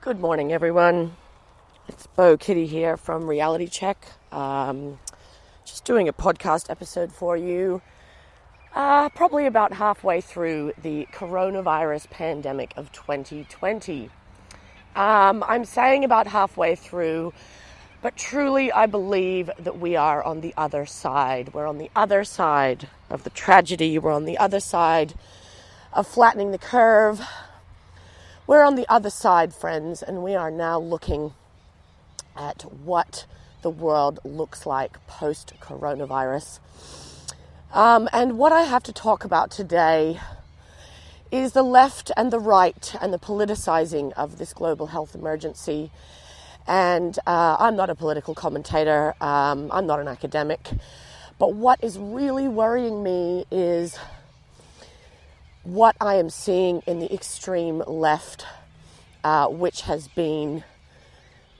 Good morning, everyone. It's Bo Kitty here from Reality Check. Just doing a podcast episode for you. Probably about halfway through the coronavirus pandemic of 2020. I'm saying about halfway through, but truly I believe that we are on the other side. We're on the other side of the tragedy. We're on the other side of flattening the curve. We're on the other side, friends, and we are now looking at what the world looks like post-coronavirus. And what I have to talk about today is the left and the right and the politicizing of this global health emergency. And I'm not a political commentator. I'm not an academic. But what is really worrying me is what I am seeing in the extreme left, which has been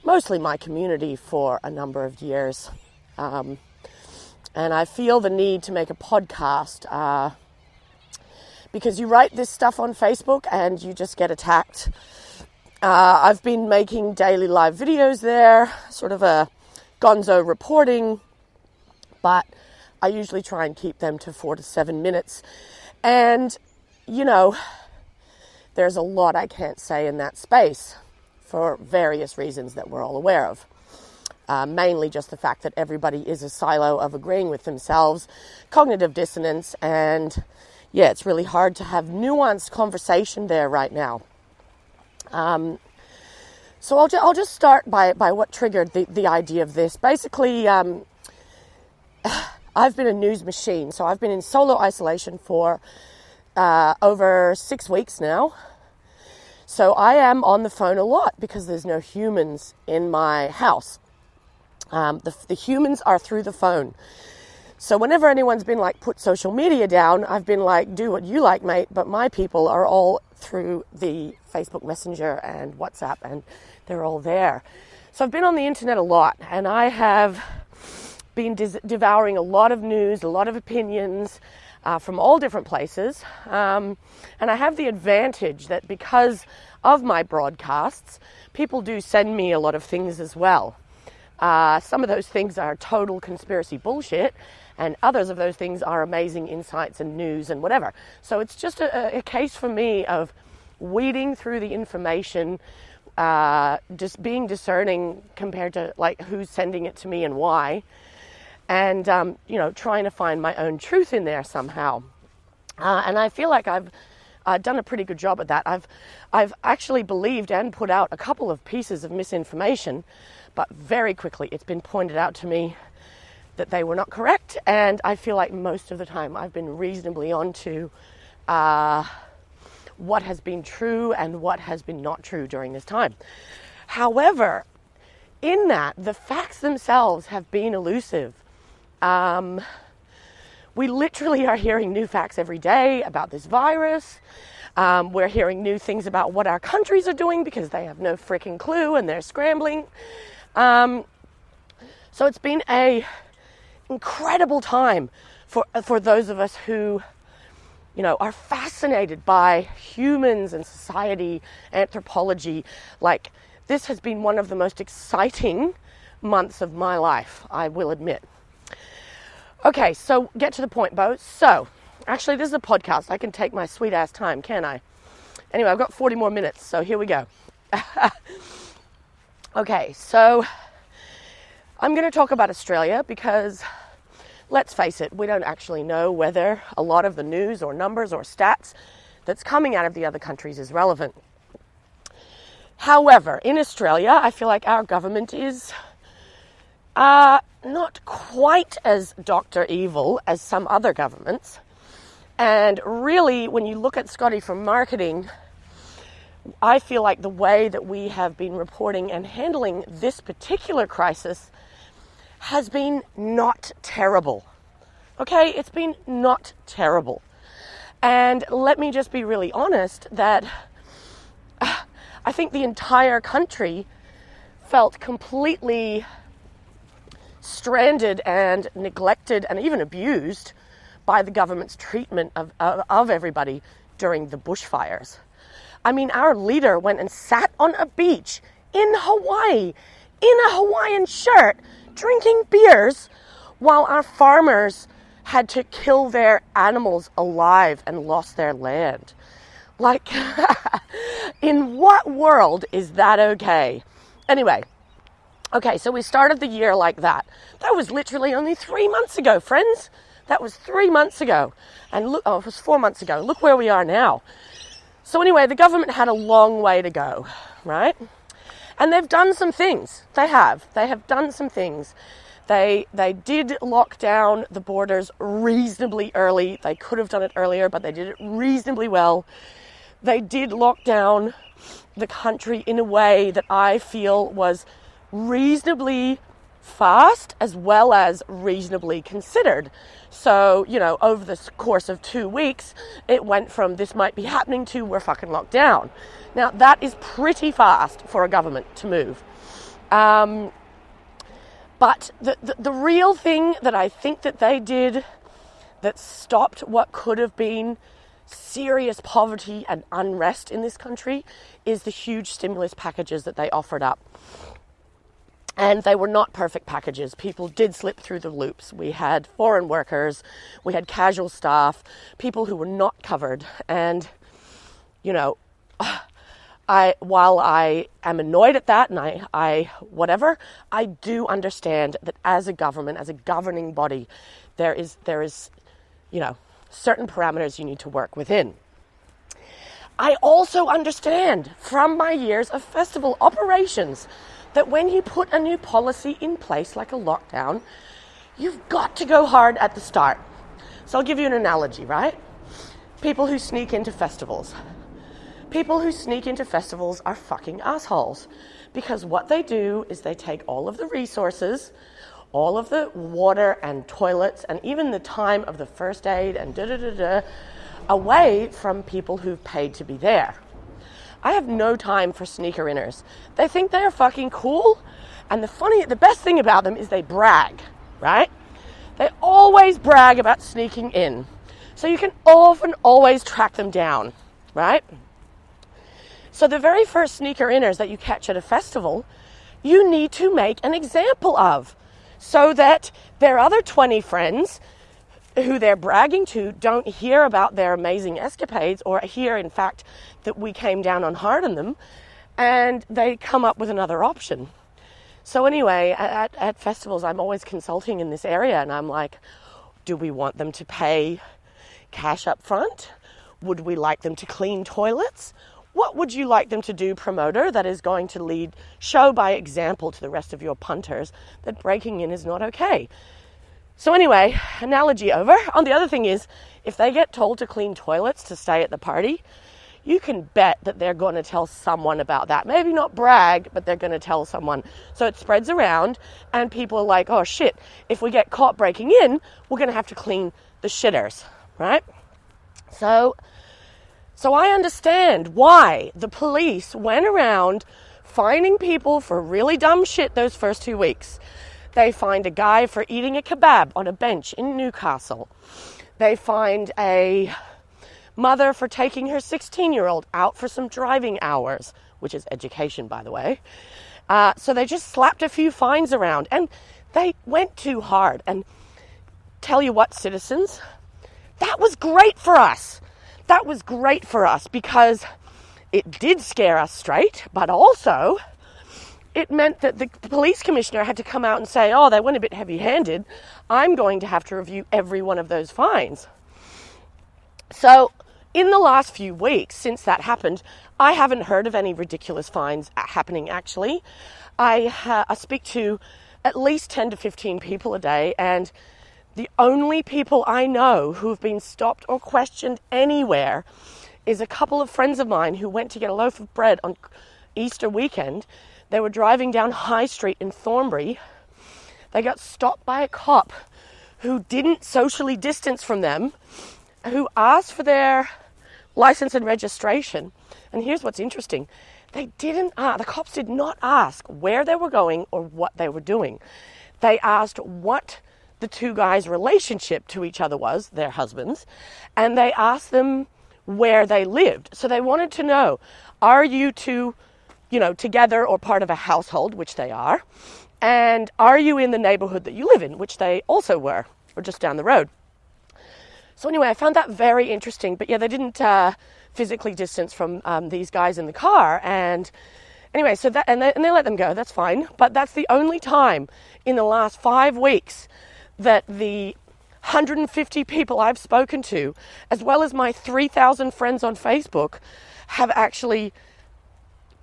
mostly my community for a number of years. And I feel the need to make a podcast because you write this stuff on Facebook and you just get attacked. I've been making daily live videos there, sort of a gonzo reporting, but I usually try and keep them to 4 to 7 minutes. And you know, there's a lot I can't say in that space for various reasons that we're all aware of. Mainly just the fact that everybody is a silo of agreeing with themselves, cognitive dissonance, and yeah, it's really hard to have nuanced conversation there right now. So I'll just start by what triggered the idea of this. Basically, I've been a news machine, so I've been in solo isolation for over 6 weeks now. So I am on the phone a lot because there's no humans in my house. The humans are through the phone. So whenever anyone's been like, put social media down, I've been like, do what you like, mate. But my people are all through the Facebook Messenger and WhatsApp, and they're all there. So I've been on the internet a lot, and I have been devouring a lot of news, a lot of opinions, from all different places. And I have the advantage that because of my broadcasts, people do send me a lot of things as well. Some of those things are total conspiracy bullshit, and others of those things are amazing insights and news and whatever. So it's just a case for me of weeding through the information, just being discerning compared to like who's sending it to me and why. And, trying to find my own truth in there somehow. And I feel like I've done a pretty good job at that. I've actually believed and put out a couple of pieces of misinformation, but very quickly it's been pointed out to me that they were not correct. And I feel like most of the time I've been reasonably onto what has been true and what has been not true during this time. However, in that, the facts themselves have been elusive. We literally are hearing new facts every day about this virus. We're hearing new things about what our countries are doing because they have no freaking clue and they're scrambling. So it's been a incredible time for those of us who, are fascinated by humans and society, anthropology. Like, this has been one of the most exciting months of my life, I will admit. Okay, so get to the point, Bo. So, actually, this is a podcast. I can take my sweet-ass time, can't I? Anyway, I've got 40 more minutes, so here we go. Okay, so I'm going to talk about Australia because, let's face it, we don't actually know whether a lot of the news or numbers or stats that's coming out of the other countries is relevant. However, in Australia, I feel like our government is not quite as Dr. Evil as some other governments. And really, when you look at Scotty from marketing, I feel like the way that we have been reporting and handling this particular crisis has been not terrible. Okay, it's been not terrible. And let me just be really honest that I think the entire country felt completely stranded and neglected and even abused by the government's treatment of everybody during the bushfires. I mean, our leader went and sat on a beach in Hawaii, in a Hawaiian shirt, drinking beers, while our farmers had to kill their animals alive and lost their land. Like, in what world is that okay? Anyway, okay, so we started the year like that. That was literally only 3 months ago, friends. That was 3 months ago. And look, it was 4 months ago. Look where we are now. So anyway, the government had a long way to go, right? And they've done some things. They have done some things. They did lock down the borders reasonably early. They could have done it earlier, but they did it reasonably well. They did lock down the country in a way that I feel was reasonably fast as well as reasonably considered. So, over the course of 2 weeks, it went from this might be happening to we're fucking locked down. Now, that is pretty fast for a government to move. But the real thing that I think that they did that stopped what could have been serious poverty and unrest in this country is the huge stimulus packages that they offered up. And they were not perfect packages. People did slip through the loops. We had foreign workers, we had casual staff, people who were not covered. And, while I am annoyed at that and I do understand that as a government, as a governing body, there is certain parameters you need to work within. I also understand from my years of festival operations that when you put a new policy in place like a lockdown, you've got to go hard at the start. So I'll give you an analogy, right? People who sneak into festivals. People who sneak into festivals are fucking assholes, because what they do is they take all of the resources, all of the water and toilets and even the time of the first aid and away from people who've paid to be there. I have no time for sneaker-inners. They think they're fucking cool, and the best thing about them is they brag, right? They always brag about sneaking in. So you can often always track them down, right? So the very first sneaker-inners that you catch at a festival, you need to make an example of, so that their other 20 friends who they're bragging to don't hear about their amazing escapades or hear, in fact, that we came down on hard on them, and they come up with another option. So anyway, at festivals, I'm always consulting in this area, and I'm like, do we want them to pay cash up front? Would we like them to clean toilets? What would you like them to do, promoter, that is going to show by example to the rest of your punters that breaking in is not okay? So anyway, analogy over. On the other thing is, if they get told to clean toilets to stay at the party, you can bet that they're going to tell someone about that. Maybe not brag, but they're going to tell someone. So it spreads around, and people are like, oh shit, if we get caught breaking in, we're going to have to clean the shitters, right? So I understand why the police went around fining people for really dumb shit those first 2 weeks. They fined a guy for eating a kebab on a bench in Newcastle. They fined a mother for taking her 16-year-old out for some driving hours, which is education, by the way. So they just slapped a few fines around, and they went too hard. And tell you what, citizens, that was great for us. That was great for us because it did scare us straight, but also it meant that the police commissioner had to come out and say, oh, they went a bit heavy-handed. I'm going to have to review every one of those fines. So in the last few weeks since that happened, I haven't heard of any ridiculous fines happening, actually. I speak to at least 10 to 15 people a day, and the only people I know who have been stopped or questioned anywhere is a couple of friends of mine who went to get a loaf of bread on Easter weekend. They were driving down High Street in Thornbury. They got stopped by a cop who didn't socially distance from them, who asked for their license and registration. And here's what's interesting. The cops did not ask where they were going or what they were doing. They asked what the two guys' relationship to each other was, their husbands, and they asked them where they lived. So they wanted to know, are you two, together or part of a household, which they are, and are you in the neighborhood that you live in, which they also were, or just down the road. So anyway, I found that very interesting. But yeah, they didn't physically distance from these guys in the car. And anyway, so that and they let them go. That's fine. But that's the only time in the last 5 weeks that the 150 people I've spoken to, as well as my 3,000 friends on Facebook, have actually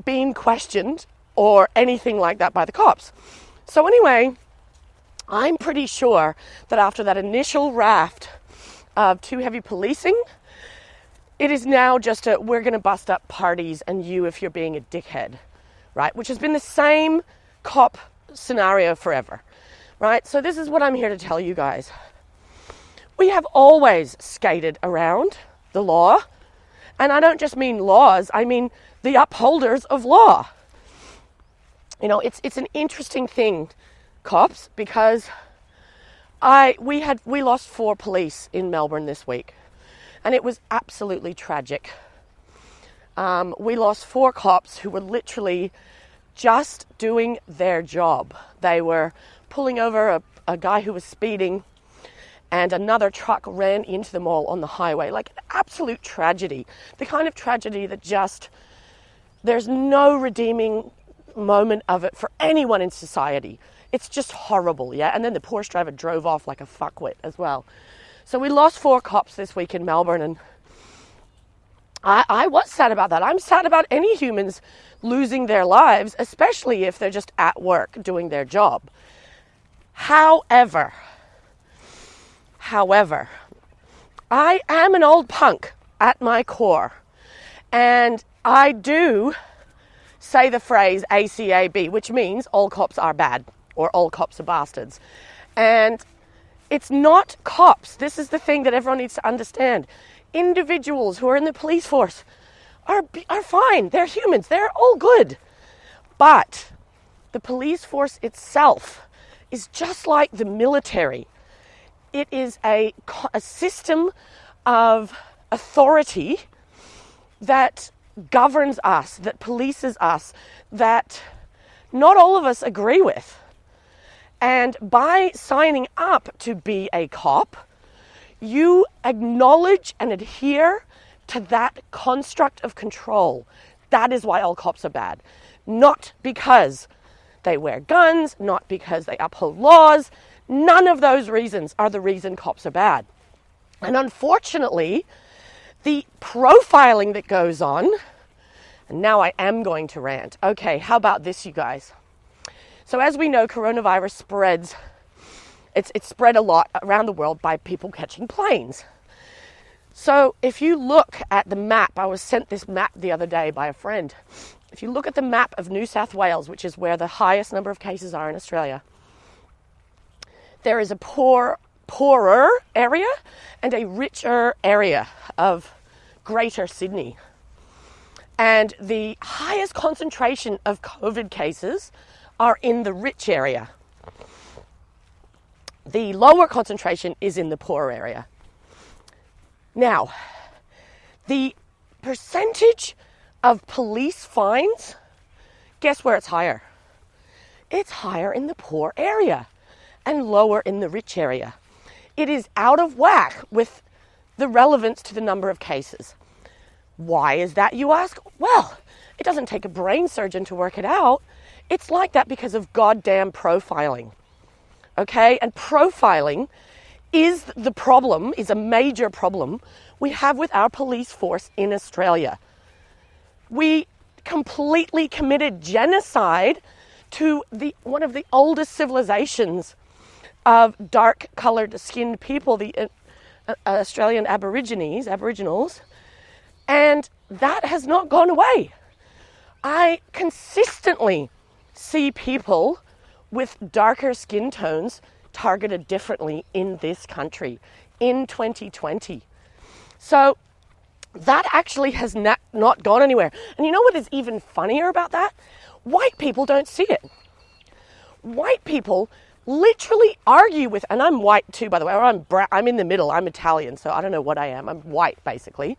been questioned or anything like that by the cops. So anyway, I'm pretty sure that after that initial raft of too heavy policing, it is now just we're going to bust up parties and you if you're being a dickhead, right? Which has been the same cop scenario forever, right? So this is what I'm here to tell you guys. We have always skated around the law, and I don't just mean laws, I mean the upholders of law. It's an interesting thing, cops, because we lost 4 police in Melbourne this week, and it was absolutely tragic. We lost 4 cops who were literally just doing their job. They were pulling over a guy who was speeding, and another truck ran into them all on the highway. Like an absolute tragedy. The kind of tragedy that there's no redeeming moment of it for anyone in society. It's just horrible, yeah? And then the Porsche driver drove off like a fuckwit as well. So we lost 4 cops this week in Melbourne, and I was sad about that. I'm sad about any humans losing their lives, especially if they're just at work doing their job. However, I am an old punk at my core, and I do say the phrase ACAB, which means all cops are bad or all cops are bastards. And it's not cops. This is the thing that everyone needs to understand. Individuals who are in the police force are fine. They're humans. They're all good. But the police force itself is just like the military. It is a system of authority that governs us, that polices us, that not all of us agree with. And by signing up to be a cop, you acknowledge and adhere to that construct of control. That is why all cops are bad. Not because they wear guns, not because they uphold laws. None of those reasons are the reason cops are bad. And unfortunately, the profiling that goes on, and now I am going to rant. Okay, how about this, you guys? So as we know, coronavirus spreads. It's spread a lot around the world by people catching planes. So if you look at the map, I was sent this map the other day by a friend. If you look at the map of New South Wales, which is where the highest number of cases are in Australia, there is a poorer area and a richer area of Greater Sydney. And the highest concentration of COVID cases are in the rich area. The lower concentration is in the poor area. Now, the percentage of police fines, guess where it's higher? It's higher in the poor area and lower in the rich area. It is out of whack with the relevance to the number of cases. Why is that, you ask? Well, it doesn't take a brain surgeon to work it out. It's like that because of goddamn profiling. Okay? And profiling is the problem, is a major problem we have with our police force in Australia. We completely committed genocide to one of the oldest civilizations of dark-coloured skinned people, the Australian Aboriginals, and that has not gone away. I consistently see people with darker skin tones targeted differently in this country in 2020. So that actually has not gone anywhere. And you know what is even funnier about that? White people don't see it. White people literally argue with, and I'm white too, by the way, or I'm in the middle, I'm Italian, so I don't know what I am. I'm white, basically.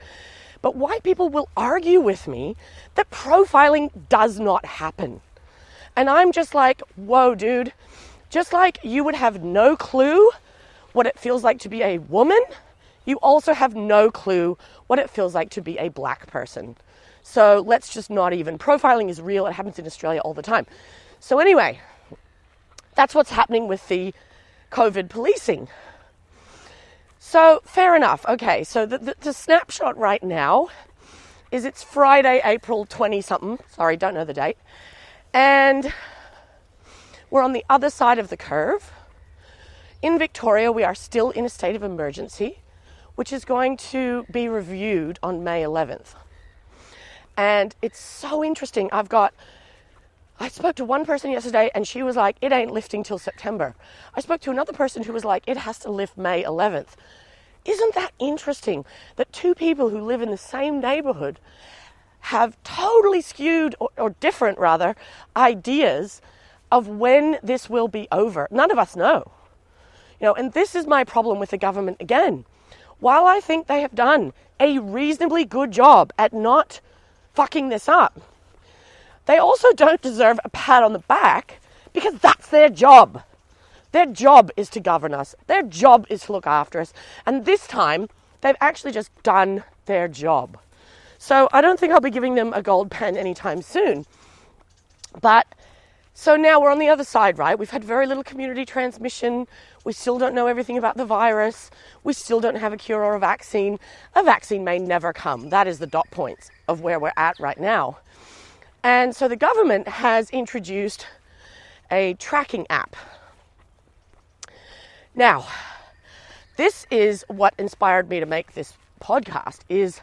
But white people will argue with me that profiling does not happen. And I'm just like, whoa, dude. Just like you would have no clue what it feels like to be a woman, you also have no clue what it feels like to be a black person. So let's just not even. Profiling is real. It happens in Australia all the time. So anyway, that's what's happening with the COVID policing. So fair enough. Okay, so the snapshot right now is it's Friday, April 20-something. Sorry, don't know the date. And we're on the other side of the curve. In Victoria, we are still in a state of emergency, which is going to be reviewed on May 11th. And it's so interesting. I spoke to one person yesterday and she was like, it ain't lifting till September. I spoke to another person who was like, it has to lift May 11th. Isn't that interesting that two people who live in the same neighborhood have totally skewed or different rather ideas of when this will be over? None of us know. And this is my problem with the government again. While I think they have done a reasonably good job at not fucking this up, they also don't deserve a pat on the back because that's their job. Their job is to govern us. Their job is to look after us. And this time, they've actually just done their job. So I don't think I'll be giving them a gold pen anytime soon. But so now we're on the other side, right? We've had very little community transmission. We still don't know everything about the virus. We still don't have a cure or a vaccine. A vaccine may never come. That is the dot points of where we're at right now. And so the government has introduced a tracking app. Now, this is what inspired me to make this podcast, is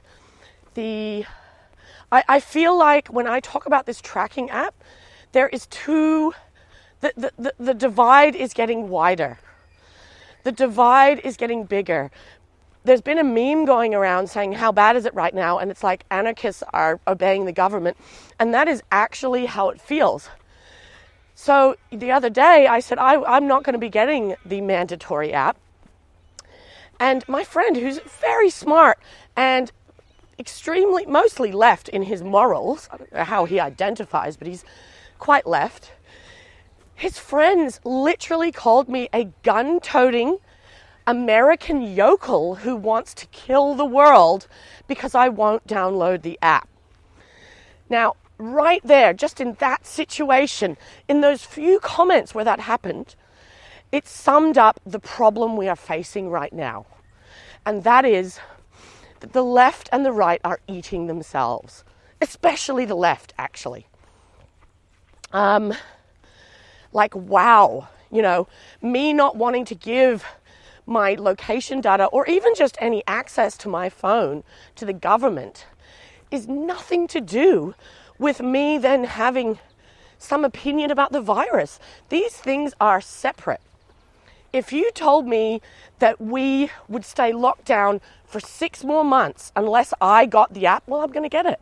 I feel like when I talk about this tracking app, there is the divide is getting wider. The divide is getting bigger. There's been a meme going around saying, how bad is it right now? And it's like anarchists are obeying the government. And that is actually how it feels. So the other day I said, I'm not going to be getting the mandatory app. And my friend, who's very smart and mostly left in his morals, I don't know how he identifies, but he's quite left. His friends literally called me a gun-toting American yokel who wants to kill the world because I won't download the app. Now, right there, just in that situation, in those few comments where that happened, it summed up the problem we are facing right now. And that is that the left and the right are eating themselves, especially the left, actually. Wow, me not wanting to give my location data or even just any access to my phone to the government is nothing to do with me then having some opinion about the virus. These things are separate. If you told me that we would stay locked down for 6 more months unless I got the app, well, I'm going to get it.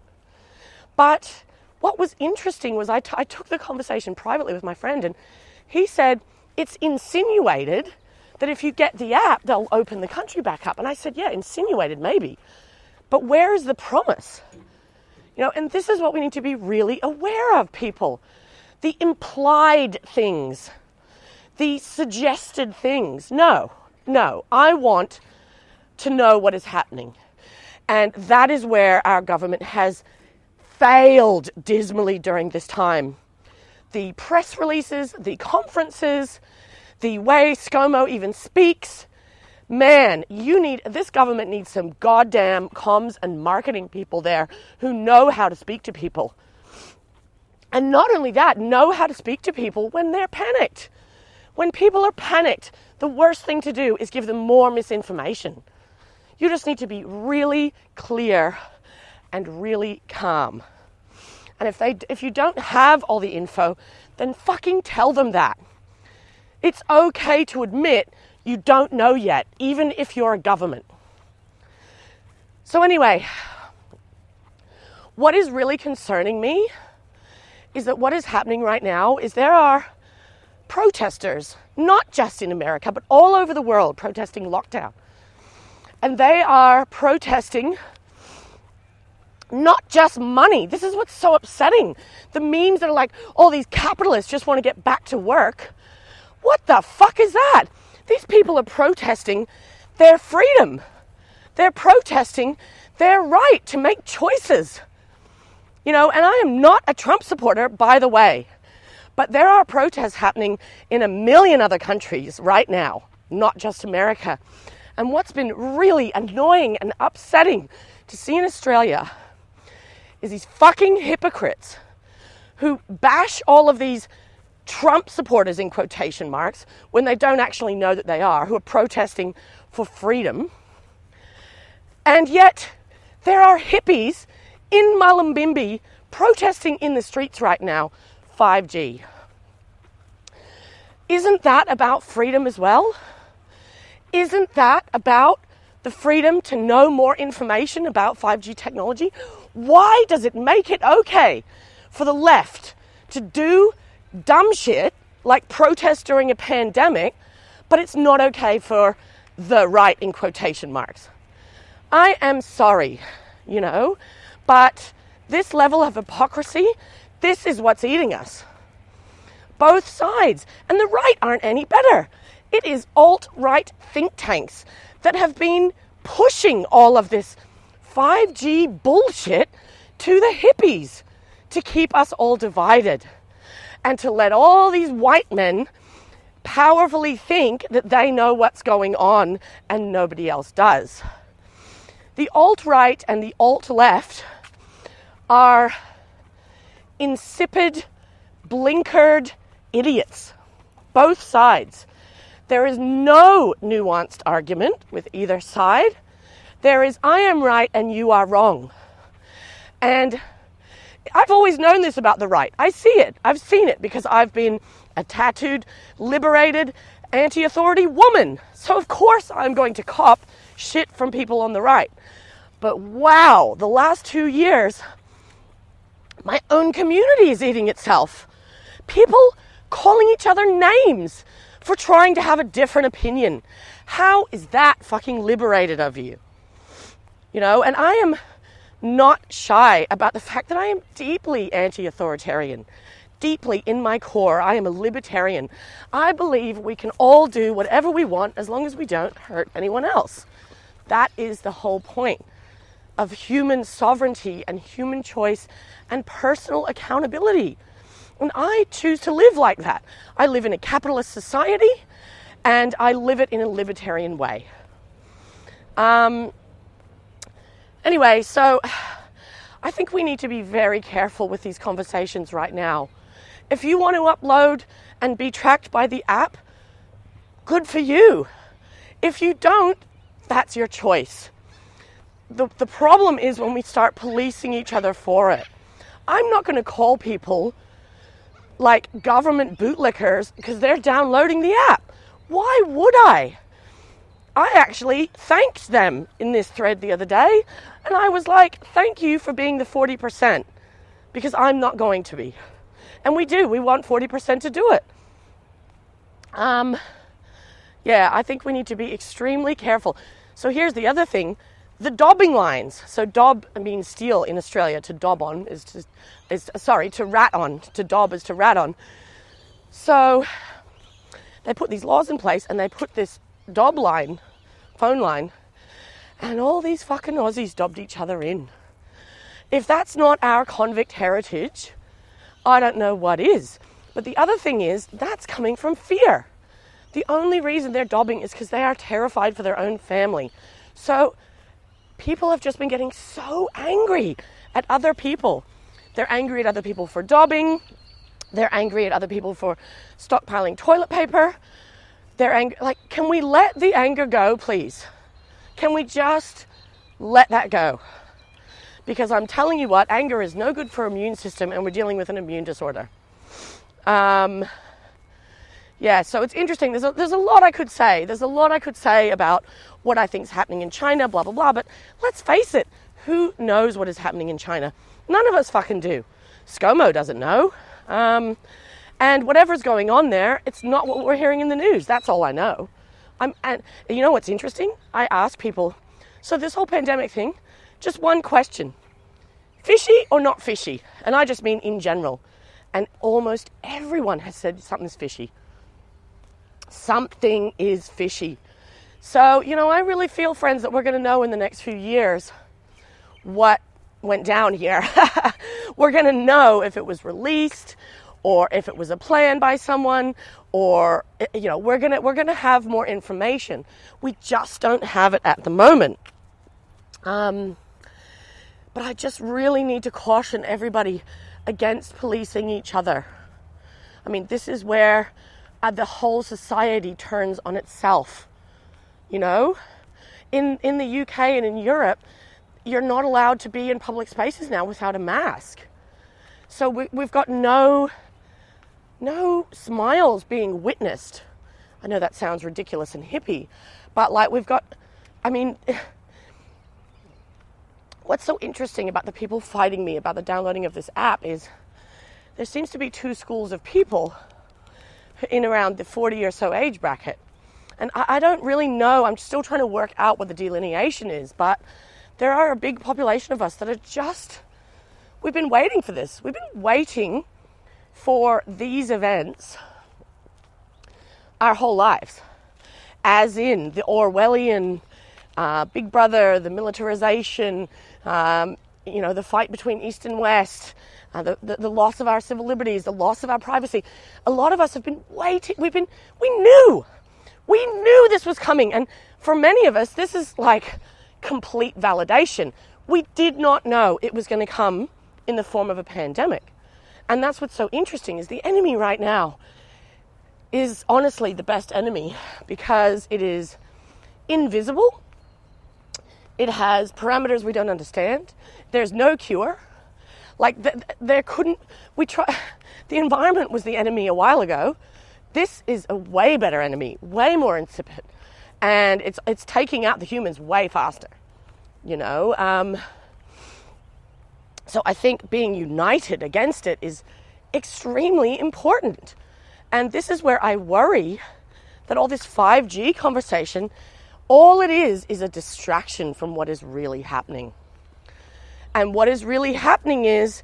But what was interesting was I took the conversation privately with my friend, and he said, it's insinuated that if you get the app, they'll open the country back up. And I said, yeah, insinuated maybe. But where is the promise? And this is what we need to be really aware of, people. The implied things, the suggested things. No, I want to know what is happening. And that is where our government has failed dismally during this time. The press releases, the conferences, the way ScoMo even speaks. Man, this government needs some goddamn comms and marketing people there who know how to speak to people. And not only that, know how to speak to people when they're panicked. When people are panicked, the worst thing to do is give them more misinformation. You just need to be really clear and really calm. And if you don't have all the info, then fucking tell them that. It's okay to admit you don't know yet, even if you're a government. So anyway, what is really concerning me is that what is happening right now is there are protesters, not just in America, but all over the world protesting lockdown. And they are protesting not just money. This is what's so upsetting. The memes that are like, oh, these capitalists just want to get back to work. What the fuck is that? These people are protesting their freedom. They're protesting their right to make choices. And I am not a Trump supporter, by the way. But there are protests happening in a million other countries right now, not just America. And what's been really annoying and upsetting to see in Australia is these fucking hypocrites who bash all of these Trump supporters, in quotation marks, when they don't actually know that they are, who are protesting for freedom. And yet there are hippies in Mullumbimby protesting in the streets right now, 5G. Isn't that about freedom as well? Isn't that about the freedom to know more information about 5G technology? Why does it make it okay for the left to do dumb shit like protest during a pandemic, but it's not okay for the right, in quotation marks? I am sorry, but this level of hypocrisy, this is what's eating us. Both sides. And the right aren't any better. It is alt-right think tanks that have been pushing all of this 5G bullshit to the hippies to keep us all divided and to let all these white men powerfully think that they know what's going on and nobody else does. The alt-right and the alt-left are insipid, blinkered idiots, both sides. There is no nuanced argument with either side. There is, I am right and you are wrong. And I've always known this about the right. I see it. I've seen it because I've been a tattooed, liberated, anti-authority woman. So of course I'm going to cop shit from people on the right. But wow, the last 2 years, my own community is eating itself. People calling each other names for trying to have a different opinion. How is that fucking liberated of you? And I am not shy about the fact that I am deeply anti-authoritarian. Deeply in my core, I am a libertarian. I believe we can all do whatever we want as long as we don't hurt anyone else. That is the whole point of human sovereignty and human choice and personal accountability. And I choose to live like that. I live in a capitalist society and I live it in a libertarian way. Anyway, so I think we need to be very careful with these conversations right now. If you want to upload and be tracked by the app, good for you. If you don't, that's your choice. The problem is when we start policing each other for it. I'm not going to call people like government bootlickers because they're downloading the app. Why would I? I actually thanked them in this thread the other day, and I was like, thank you for being the 40%, because I'm not going to be. And we want 40% to do it. I think we need to be extremely careful. So here's the other thing, the dobbing lines. So dob means steal in Australia. To dob on is to rat on. To dob is to rat on. So they put these laws in place and they put this dob line, phone line, and all these fucking Aussies dobbed each other in. If that's not our convict heritage, I don't know what is. But the other thing is, that's coming from fear. The only reason they're dobbing is because they are terrified for their own family. So people have just been getting so angry at other people. They're angry at other people for dobbing. They're angry at other people for stockpiling toilet paper. They're angry. Like, can we let the anger go, please? Can we just let that go? Because I'm telling you what, anger is no good for our immune system, and we're dealing with an immune disorder. So it's interesting. There's a lot I could say. There's a lot I could say about what I think is happening in China, blah, blah, blah. But let's face it, who knows what is happening in China? None of us fucking do. ScoMo doesn't know. And whatever's going on there, it's not what we're hearing in the news. That's all I know. And you know what's interesting? I ask people, so this whole pandemic thing, just one question. Fishy or not fishy? And I just mean in general. And almost everyone has said something's fishy. Something is fishy. So, I really feel, friends, that we're going to know in the next few years what went down here. We're going to know if it was released or if it was a plan by someone, or, we're going to have more information. We just don't have it at the moment. But I just really need to caution everybody against policing each other. I mean, this is where the whole society turns on itself. In the UK and in Europe, you're not allowed to be in public spaces now without a mask. So we've got no smiles being witnessed. I know that sounds ridiculous and hippie, but what's so interesting about the people fighting me about the downloading of this app is there seems to be two schools of people in around the 40 or so age bracket. And I don't really know, I'm still trying to work out what the delineation is, but there are a big population of us that are we've been waiting for this. We've been waiting for these events our whole lives. As in the Orwellian Big Brother, the militarization, the fight between East and West, the loss of our civil liberties, the loss of our privacy. A lot of us have been waiting. We knew this was coming. And for many of us, this is like complete validation. We did not know it was going to come in the form of a pandemic. And that's what's so interesting is the enemy right now is honestly the best enemy because it is invisible. It has parameters we don't understand. There's no cure. The environment was the enemy a while ago. This is a way better enemy, way more insipid. And it's taking out the humans way faster, So I think being united against it is extremely important. And this is where I worry that all this 5G conversation, all it is a distraction from what is really happening. And what is really happening is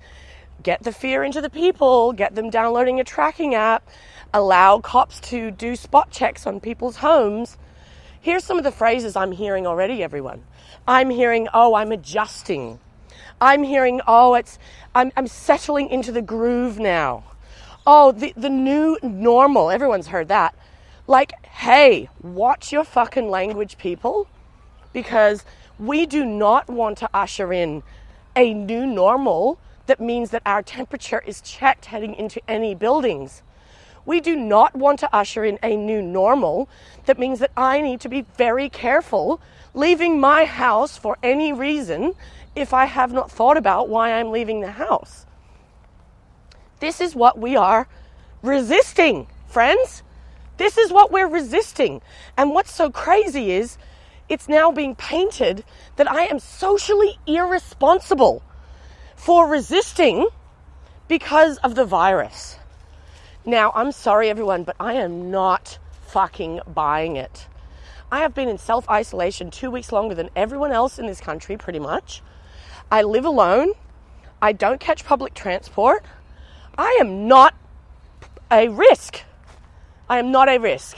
get the fear into the people, get them downloading a tracking app, allow cops to do spot checks on people's homes. Here's some of the phrases I'm hearing already, everyone. I'm hearing, I'm adjusting. I'm hearing, I'm settling into the groove now. The new normal. Everyone's heard that. Hey, watch your fucking language, people, because we do not want to usher in a new normal that means that our temperature is checked heading into any buildings. We do not want to usher in a new normal that means that I need to be very careful leaving my house for any reason if I have not thought about why I'm leaving the house. This is what we are resisting, friends. This is what we're resisting. And what's so crazy is it's now being painted that I am socially irresponsible for resisting because of the virus. Now, I'm sorry, everyone, but I am not fucking buying it. I have been in self-isolation 2 weeks longer than everyone else in this country, pretty much. I live alone. I don't catch public transport. I am not a risk. I am not a risk.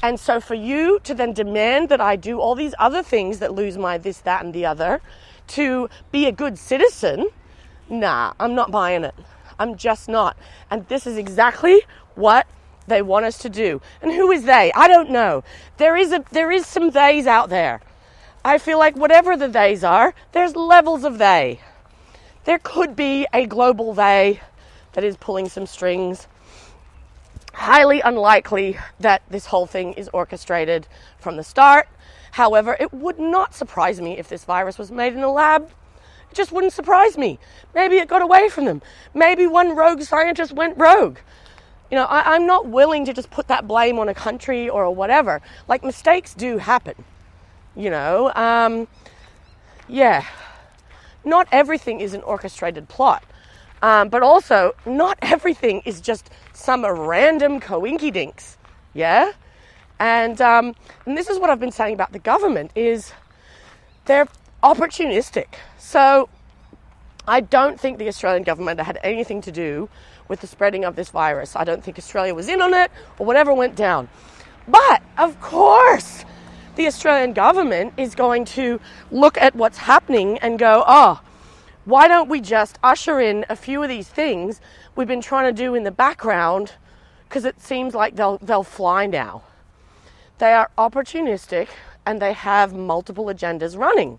And so for you to then demand that I do all these other things that lose my this, that, and the other to be a good citizen, nah, I'm not buying it. I'm just not. And this is exactly what they want us to do. And who is they? I don't know. There is some theys out there. I feel like whatever the theys are, there's levels of they. There could be a global they that is pulling some strings. Highly unlikely that this whole thing is orchestrated from the start. However, it would not surprise me if this virus was made in a lab. It just wouldn't surprise me. Maybe it got away from them. Maybe one rogue scientist went rogue. I'm not willing to just put that blame on a country or whatever. Mistakes do happen. Not everything is an orchestrated plot. But also, not everything is just some random coinkydinks. Yeah? And this is what I've been saying about the government is they're opportunistic. So I don't think the Australian government had anything to do with the spreading of this virus. I don't think Australia was in on it or whatever went down. But, of course, the Australian government is going to look at what's happening and go, oh, why don't we just usher in a few of these things we've been trying to do in the background, because it seems like they'll fly now. They are opportunistic and they have multiple agendas running.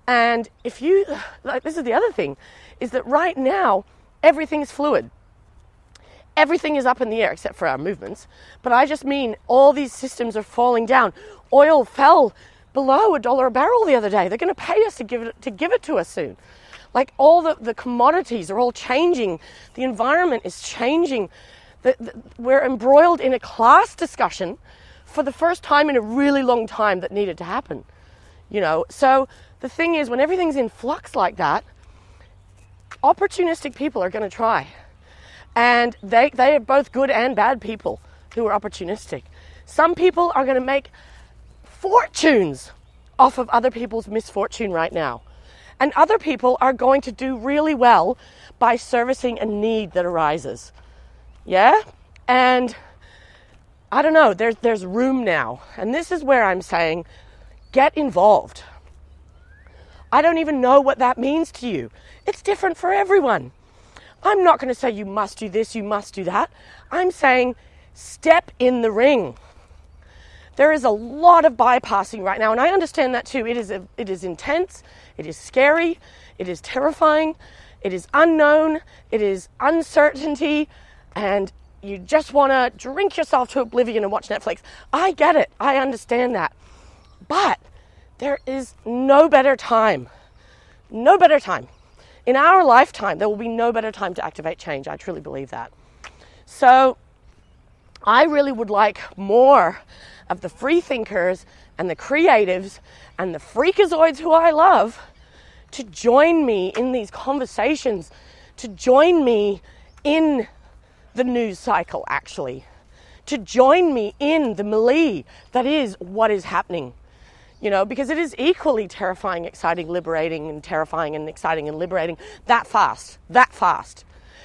And if you, like, this is the other thing, is that right now, everything is fluid. Everything is up in the air except for our movements. But I just mean all these systems are falling down. Oil fell below $1 a barrel the other day. They're going to pay us to give it to us soon. Like, all the commodities are all changing. The environment is changing. We're embroiled in a class discussion for the first time in a really long time that needed to happen. You know, so the thing is, when everything's in flux like that, opportunistic people are going to try. And they are both good and bad people who are opportunistic. Some people are going to make fortunes off of other people's misfortune right now. And other people are going to do really well by servicing a need that arises. Yeah? And I don't know, there's room now. And this is where I'm saying, get involved. I don't even know what that means to you. It's different for everyone. I'm not going to say you must do this, you must do that. I'm saying step in the ring. There is a lot of bypassing right now, and I understand that too. It is intense, it is scary, it is terrifying, it is unknown, it is uncertainty, and you just want to drink yourself to oblivion and watch Netflix. I get it, I understand that. But there is no better time. No better time. In our lifetime, there will be no better time to activate change. I truly believe that. So I really would like more of the free thinkers and the creatives and the freakazoids who I love to join me in these conversations, to join me in the news cycle, actually, to join me in the melee that is what is happening. You know, because it is equally terrifying, exciting, liberating, and terrifying and exciting and liberating that fast.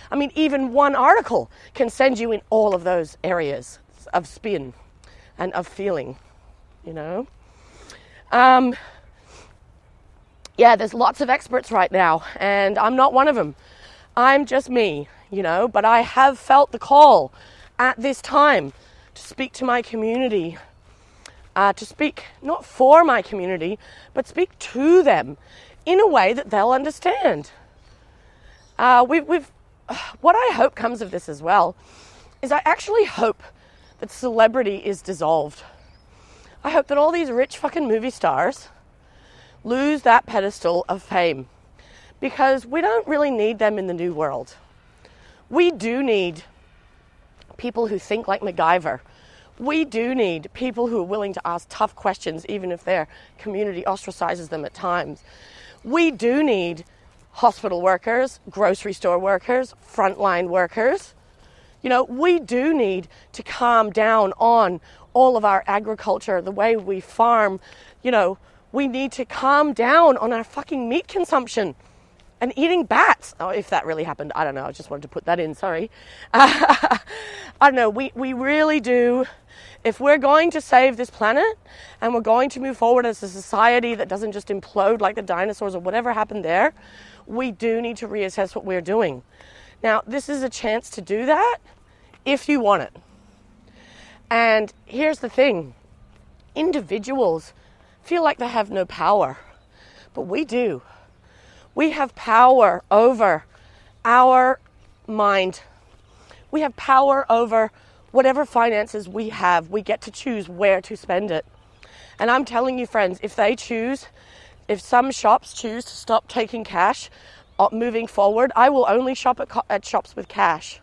I mean, even one article can send you in all of those areas of spin and of feeling, you know. Yeah, there's lots of experts right now, and I'm not one of them. I'm just me, you know, but I have felt the call at this time to speak to my community, to speak not for my community, but speak to them in a way that they'll understand. What I hope comes of this as well is I actually hope that celebrity is dissolved. I hope that all these rich fucking movie stars lose that pedestal of fame, because we don't really need them in the new world. We do need people who think like MacGyver. We do need people who are willing to ask tough questions, even if their community ostracizes them at times. We do need hospital workers, grocery store workers, frontline workers. You know, we do need to calm down on all of our agriculture, the way we farm. You know, we need to calm down on our fucking meat consumption and eating bats. Oh, if that really happened, I don't know. I just wanted to put that in, sorry. I don't know, we really do. If we're going to save this planet and we're going to move forward as a society that doesn't just implode like the dinosaurs or whatever happened there, we do need to reassess what we're doing. Now, this is a chance to do that if you want it. And here's the thing. Individuals feel like they have no power, but we do. We have power over our mind. We have power over whatever finances we have. We get to choose where to spend it. And I'm telling you, friends, if some shops choose to stop taking cash moving forward, I will only shop at shops with cash.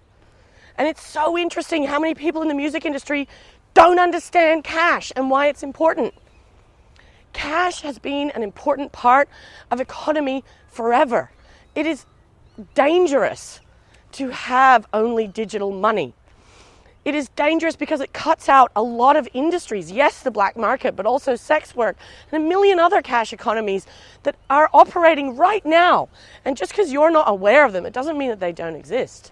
And it's so interesting how many people in the music industry don't understand cash and why it's important. Cash has been an important part of economy forever. It is dangerous to have only digital money. It is dangerous because it cuts out a lot of industries. Yes, the black market, but also sex work and a million other cash economies that are operating right now. And just because you're not aware of them, it doesn't mean that they don't exist.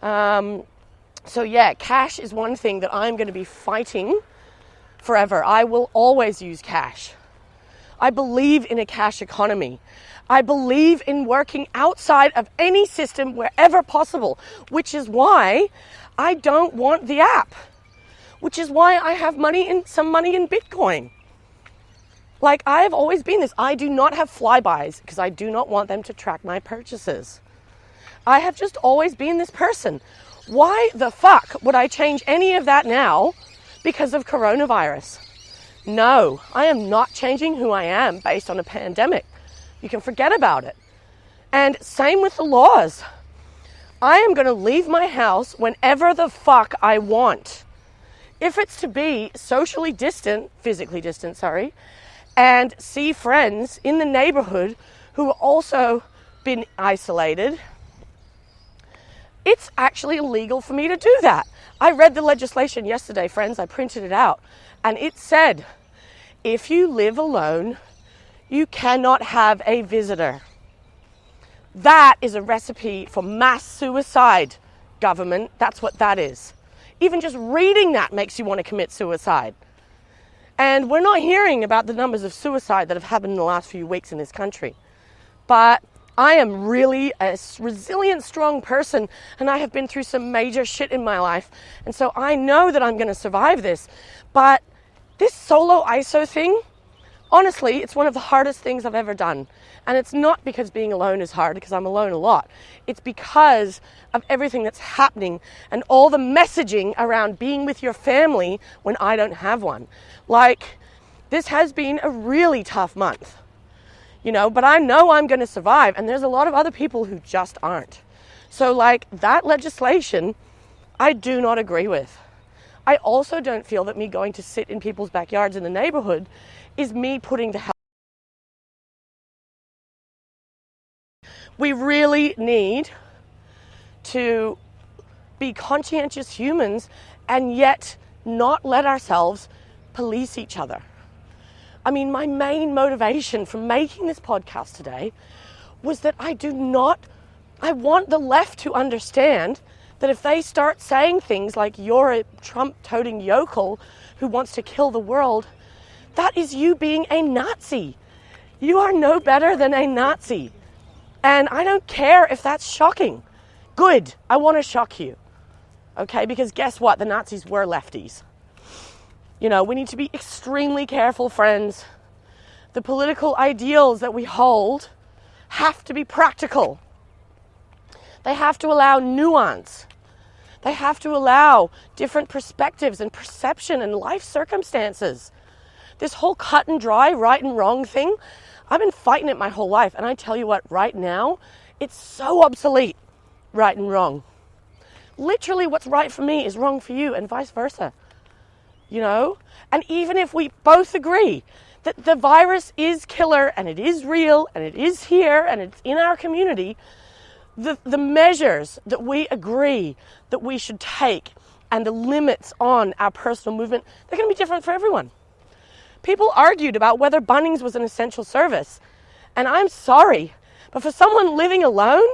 So yeah, cash is one thing that I'm going to be fighting forever. I will always use cash. I believe in a cash economy. I believe in working outside of any system wherever possible, which is why I don't want the app, which is why I have some money in Bitcoin. Like, I've always been this. I do not have flybys because I do not want them to track my purchases. I have just always been this person. Why the fuck would I change any of that now because of coronavirus? No, I am not changing who I am based on a pandemic. You can forget about it. And same with the laws. I am going to leave my house whenever the fuck I want. If it's to be physically distant, and see friends in the neighborhood who have also been isolated, it's actually illegal for me to do that. I read the legislation yesterday, friends. I printed it out. And it said, if you live alone, you cannot have a visitor. That is a recipe for mass suicide, government. That's what that is. Even just reading that makes you want to commit suicide. And we're not hearing about the numbers of suicide that have happened in the last few weeks in this country. But I am really a resilient, strong person, and I have been through some major shit in my life. And so I know that I'm going to survive this. But this solo ISO thing, honestly, it's one of the hardest things I've ever done. And it's not because being alone is hard, because I'm alone a lot. It's because of everything that's happening and all the messaging around being with your family when I don't have one. Like, this has been a really tough month. But I know I'm going to survive, and there's a lot of other people who just aren't. So, like, that legislation, I do not agree with. I also don't feel that me going to sit in people's backyards in the neighborhood is me putting the health. We really need to be conscientious humans and yet not let ourselves police each other. I mean, my main motivation for making this podcast today was that I want the left to understand that if they start saying things like you're a Trump-toting yokel who wants to kill the world, that is you being a Nazi. You are no better than a Nazi. And I don't care if that's shocking. Good, I want to shock you. Okay, because guess what? The Nazis were lefties. We need to be extremely careful, friends. The political ideals that we hold have to be practical. They have to allow nuance. They have to allow different perspectives and perception and life circumstances. This whole cut and dry, right and wrong thing, I've been fighting it my whole life. And I tell you what, right now, it's so obsolete, right and wrong. Literally what's right for me is wrong for you and vice versa. And even if we both agree that the virus is killer and it is real and it is here and it's in our community, the measures that we agree that we should take and the limits on our personal movement, they're going to be different for everyone. People argued about whether Bunnings was an essential service. And I'm sorry, but for someone living alone,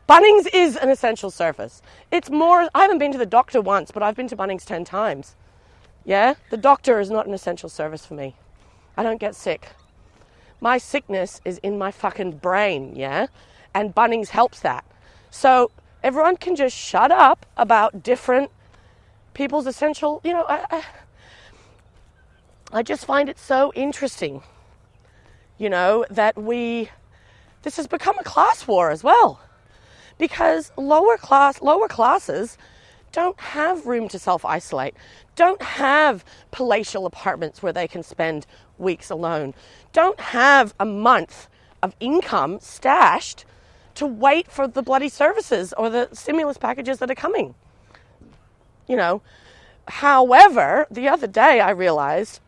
Bunnings is an essential service. It's more, I haven't been to the doctor once, but I've been to Bunnings 10 times. Yeah, the doctor is not an essential service for me. I don't get sick. My sickness is in my fucking brain, yeah? And Bunnings helps that. So everyone can just shut up about different people's essential, I just find it so interesting, that this has become a class war as well. Because lower classes don't have room to self-isolate, don't have palatial apartments where they can spend weeks alone, don't have a month of income stashed to wait for the bloody services or the stimulus packages that are coming. However, the other day I realized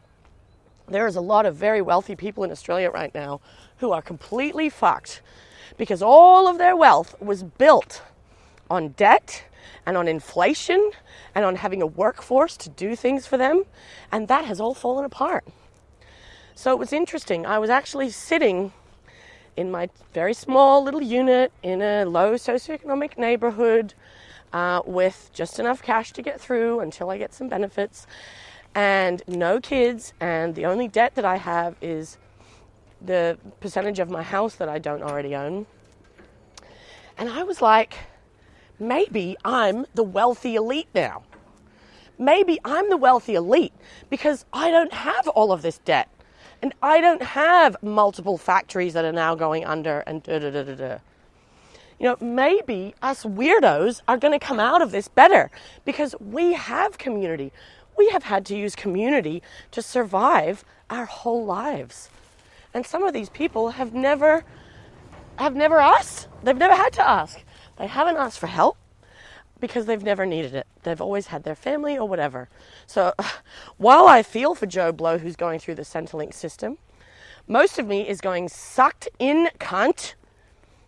there is a lot of very wealthy people in Australia right now who are completely fucked because all of their wealth was built on debt and on inflation and on having a workforce to do things for them. And that has all fallen apart. So it was interesting. I was actually sitting in my very small little unit in a low socioeconomic neighborhood with just enough cash to get through until I get some benefits, and no kids, and the only debt that I have is the percentage of my house that I don't already own. And I was like, maybe I'm the wealthy elite now. Maybe I'm the wealthy elite because I don't have all of this debt. And I don't have multiple factories that are now going under and da-da-da-da-da. You know, maybe us weirdos are going to come out of this better because we have community. We have had to use community to survive our whole lives. And some of these people have never asked. They've never had to ask. They haven't asked for help because they've never needed it. They've always had their family or whatever. So while I feel for Joe Blow, who's going through the Centrelink system, most of me is going, sucked in, cunt.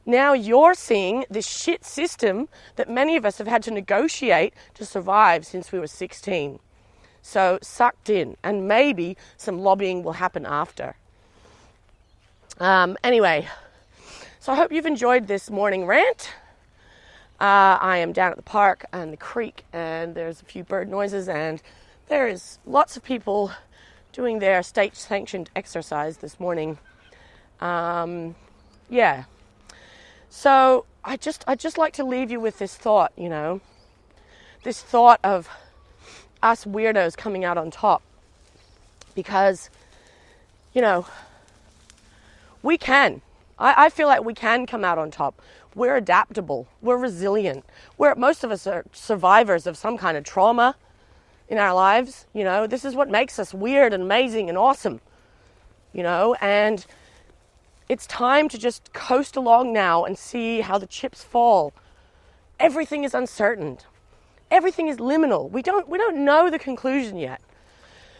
Now you're seeing this shit system that many of us have had to negotiate to survive since we were 16. So sucked in, and maybe some lobbying will happen after. Anyway, so I hope you've enjoyed this morning rant. I am down at the park and the creek, and there's a few bird noises, and there is lots of people doing their state-sanctioned exercise this morning. Yeah. So I just like to leave you with this thought, you know, this thought of us weirdos coming out on top, because, you know, we can. I feel like we can come out on top. We're adaptable. We're resilient. Most of us are survivors of some kind of trauma in our lives. You know, this is what makes us weird and amazing and awesome. You know, and it's time to just coast along now and see how the chips fall. Everything is uncertain. Everything is liminal. We don't know the conclusion yet.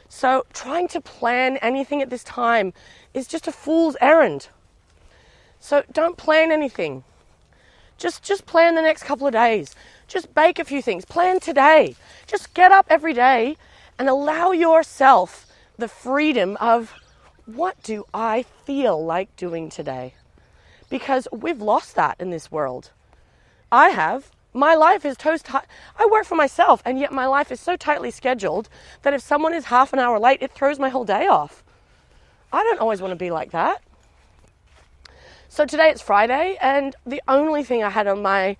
So trying to plan anything at this time is just a fool's errand. So don't plan anything. Just plan the next couple of days. Just bake a few things. Plan today. Just get up every day and allow yourself the freedom of, what do I feel like doing today? Because we've lost that in this world. I have. My life is I work for myself, and yet my life is so tightly scheduled that if someone is half an hour late, it throws my whole day off. I don't always want to be like that. So today it's Friday, and the only thing I had on my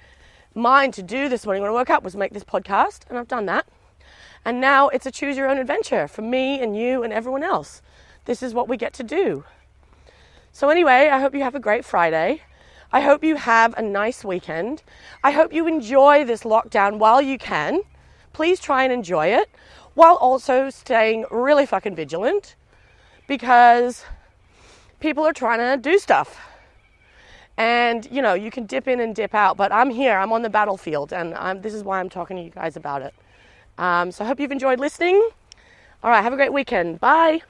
mind to do this morning when I woke up was make this podcast, and I've done that. And now it's a choose your own adventure for me and you and everyone else. This is what we get to do. So anyway, I hope you have a great Friday. I hope you have a nice weekend. I hope you enjoy this lockdown while you can. Please try and enjoy it while also staying really fucking vigilant, because people are trying to do stuff. And, you know, you can dip in and dip out, but I'm here. I'm on the battlefield, and this is why I'm talking to you guys about it. So I hope you've enjoyed listening. All right, have a great weekend. Bye.